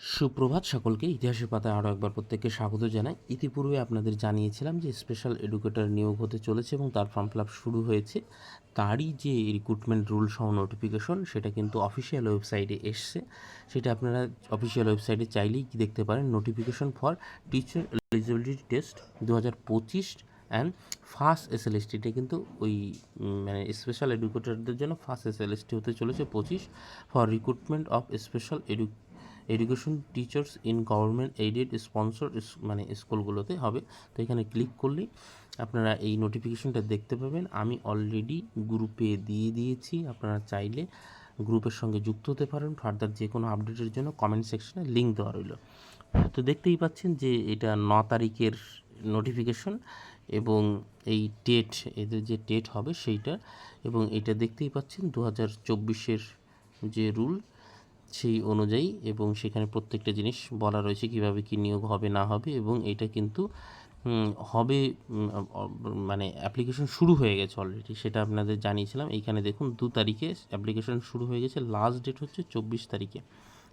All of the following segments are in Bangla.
সুপ্রভাত সকলকে। ইতিহাসের পাতায় আরও একবার প্রত্যেককে স্বাগত জানাই। ইতিপূর্বে আপনাদের জানিয়েছিলাম যে স্পেশাল এডুকেটর নিয়োগ হতে চলেছে এবং তার ফর্ম ফিল আপ শুরু হয়েছে। তারই যে রিক্রুটমেন্ট রুল সহ নোটিফিকেশন, সেটা কিন্তু অফিসিয়াল ওয়েবসাইটে এসছে। সেটা আপনারা অফিসিয়াল ওয়েবসাইটে চাইলেই কি দেখতে পারেন, notification for teacher eligibility test 2025 and first এসএলএসটিটা কিন্তু ওই মানে স্পেশাল এডুকেটরদের জন্য ফার্স্ট এসএলএসটি হতে চলেছে 25 for recruitment of special education teachers in government aided sponsor মানে স্কুলগুলোতে হবে। তো এখানে ক্লিক করলেই আপনারা এই নোটিফিকেশনটা দেখতে পাবেন। আমি অলরেডি গ্রুপে দিয়ে দিয়েছি, আপনারা চাইলে গ্রুপের সঙ্গে যুক্ত হতে পারেন। ফার্দার যে কোনো আপডেটের জন্য কমেন্ট সেকশনে লিঙ্ক দেওয়া রইল। তো দেখতেই পাচ্ছেন যে এটা 9 তারিখের নোটিফিকেশন এবং এই ডেট, এদের যে ডেট হবে সেইটা, এবং এটা দেখতেই পাচ্ছেন 2024-এর যে রুল সেই অনুযায়ী, এবং সেখানে প্রত্যেকটা জিনিস বলা রয়েছে কিভাবে কি নিয়োগ হবে না হবে। এবং এটা কিন্তু হবে মানে অ্যাপ্লিকেশন শুরু হয়ে গেছে অলরেডি, সেটা আপনাদের জানিয়েছিলাম। এইখানে দেখুন 2 তারিখে অ্যাপ্লিকেশন শুরু হয়ে গেছে, লাস্ট ডেট হচ্ছে 24 তারিখে।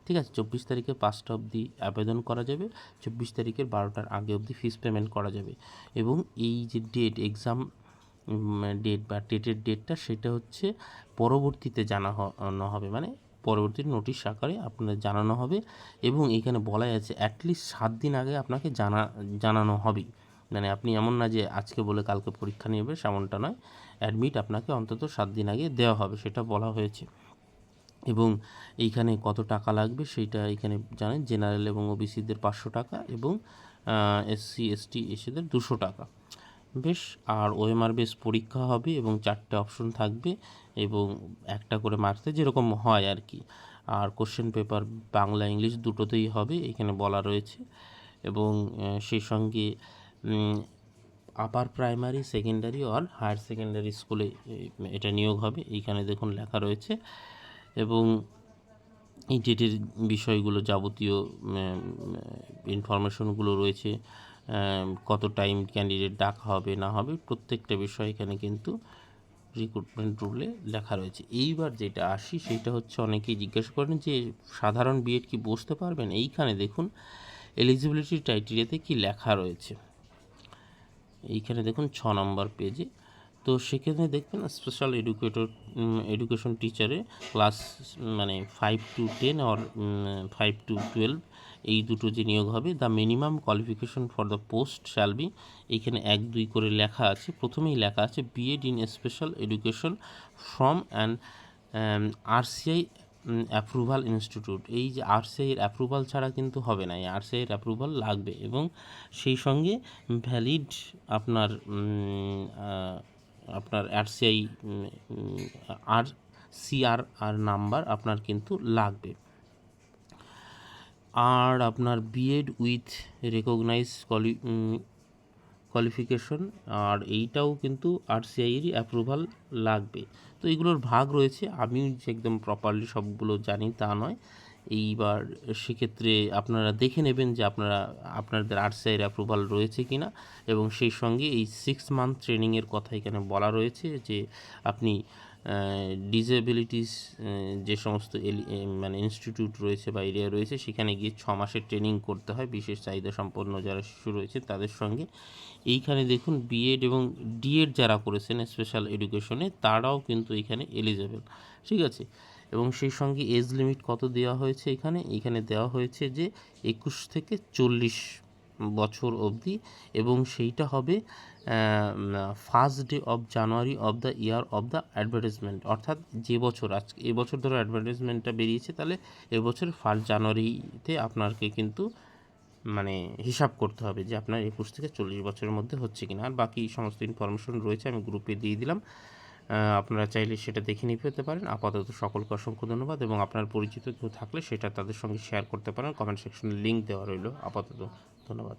ঠিক আছে, 24 তারিখে 5টা অবধি আবেদন করা যাবে, 24 তারিখের 12টার আগে অবধি ফিস পেমেন্ট করা যাবে। এবং এই যে ডেট, এক্সাম ডেট বা টেটের ডেটটা, সেটা হচ্ছে পরবর্তীতে জানানো হবে, মানে পরবর্তী নোটিশ আকারে আপনাদের জানানো হবে। এবং এখানে বলা আছে অ্যাটলিস্ট 7 দিন আগে আপনাকে জানানো হবে। মানে আপনি এমন না যে আজকে বলে কালকে পরীক্ষা নেবে, সেমনটা নয়। অ্যাডমিট আপনাকে অন্তত 7 দিন আগে দেওয়া হবে, সেটা বলা হয়েছে। এবং এইখানে কত টাকা লাগবে সেইটা এখানে জানেন, জেনারেল এবং ওবিসিদের 500 টাকা এবং এসসি এসটি এসিদের 200 টাকা। বেশ, আর ওএমআর বেস পরীক্ষা হবে এবং 4টে অপশন থাকবে এবং একটা করে মার্কসে যেরকম হয় আর কি। আর কোশ্চেন পেপার বাংলা ইংলিশ দুটোতেই হবে, এখানে বলা রয়েছে। এবং সেই সঙ্গে আপার প্রাইমারি, সেকেন্ডারি আর হায়ার সেকেন্ডারি স্কুলে এটা নিয়োগ হবে, এইখানে দেখুন লেখা রয়েছে। এবং এই ডেটের বিষয়গুলো, যাবতীয় ইনফরমেশনগুলো রয়েছে, কত টাইম ক্যান্ডিডেট ডাকা হবে না হবে, প্রত্যেকটা বিষয় এখানে কিন্তু রিক্রুটমেন্ট রুলে লেখা রয়েছে। এইবার যেটা আসি সেটা হচ্ছে, অনেকেই জিজ্ঞাসা করেন যে সাধারণ বিএড কি বসতে পারবেন। এইখানে দেখুন এলিজিবিলিটি ক্রাইটেরিয়াতে কি লেখা রয়েছে, এইখানে দেখুন 6 নম্বর পেজে। তো সেখানে দেখবেন স্পেশাল এডুকেশন টিচারে ক্লাস মানে 5 to 10 আর 5 to 12, এই দুটো যে নিয়োগ হবে। The minimum qualification for the post shall be, এইখানে 1-2 করে লেখা আছে। প্রথমেই লেখা আছে BEd in special education from and RCI approval institute. এই যে আরসিআই এর অ্যাপ্রুভাল ছাড়া কিন্তু হবে না, এই আরসিআই এর অ্যাপ্রুভাল লাগবে। এবং সেই সঙ্গে ভ্যালিড আপনার আরসিআই আর সিআরআর নাম্বার আপনার কিন্তু লাগবে। আর আপনার বিএড উইথ রেকগনাইজ কোয়ালিফিকেশন, আর এইটাও কিন্তু আরসিআইয়েরই অ্যাপ্রুভাল লাগবে। তো এইগুলোর ভাগ রয়েছে, আমি যে একদম প্রপারলি সবগুলো জানি তা নয়। এইবার সেক্ষেত্রে আপনারা দেখে নেবেন যে আপনাদের আরসিআইয়ের অ্যাপ্রুভাল রয়েছে কি না। এবং সেই সঙ্গে এই 6 মান্থ ট্রেনিংয়ের কথা এখানে বলা রয়েছে, যে আপনি ডিসেবিলিটিস যে সমস্ত মানে ইনস্টিটিউট রয়েছে বা এরিয়া রয়েছে, সেখানে গিয়ে 6 মাসের ট্রেনিং করতে হয় বিশেষ চাহিদা সম্পন্ন যারা শিশু রয়েছে তাদের সঙ্গে। এইখানে দেখুন বিএড এবং ডিএড যারা করেছেন স্পেশাল এডুকেশনে, তারাও কিন্তু এখানে এলিজেবল। ঠিক আছে, এবং সেই সঙ্গে এজ লিমিট কত দেওয়া হয়েছে, এখানে দেওয়া হয়েছে যে 21 থেকে 40 বছর অবধি। এবং সেইটা হবে first day of January of the year of the advertisement. অর্থাৎ যে বছর, আজকে এবছর ধরো অ্যাডভার্টাইজমেন্টটা বেরিয়েছে, তাহলে এবছর 1 জানুয়ারিতে আপনাকে কিন্তু মানে হিসাব করতে হবে যে আপনার 21 থেকে 40 বছরের মধ্যে হচ্ছে কিনা। আর বাকি সমস্ত ইনফরমেশন রয়েছে, আমি গ্রুপে দিয়ে দিলাম, আপনারা চাইলে সেটা দেখে নিতে পারেন। আপাতত সকলকে অসংখ্য ধন্যবাদ, এবং আপনার পরিচিত কেউ থাকলে সেটা তাদের সঙ্গে শেয়ার করতে পারেন। কমেন্ট সেকশনে লিঙ্ক দেওয়া রইল। আপাতত ধন্যবাদ।